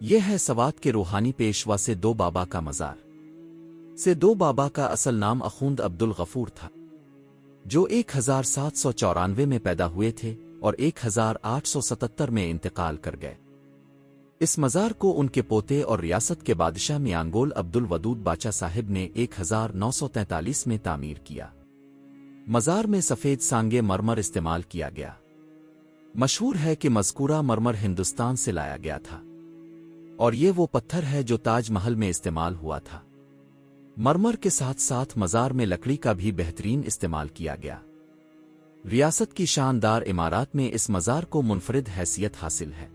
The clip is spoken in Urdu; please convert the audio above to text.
یہ ہے سوات کے روحانی پیشوا سے دو بابا کا مزار۔ سے دو بابا کا اصل نام اخوند عبد الغفور تھا، جو 1794 میں پیدا ہوئے تھے اور 1877 میں انتقال کر گئے۔ اس مزار کو ان کے پوتے اور ریاست کے بادشاہ میانگول عبد الودود باچا صاحب نے 1943 میں تعمیر کیا۔ مزار میں سفید سانگے مرمر استعمال کیا گیا۔ مشہور ہے کہ مذکورہ مرمر ہندوستان سے لایا گیا تھا، اور یہ وہ پتھر ہے جو تاج محل میں استعمال ہوا تھا۔ مرمر کے ساتھ ساتھ مزار میں لکڑی کا بھی بہترین استعمال کیا گیا۔ ریاست کی شاندار عمارات میں اس مزار کو منفرد حیثیت حاصل ہے۔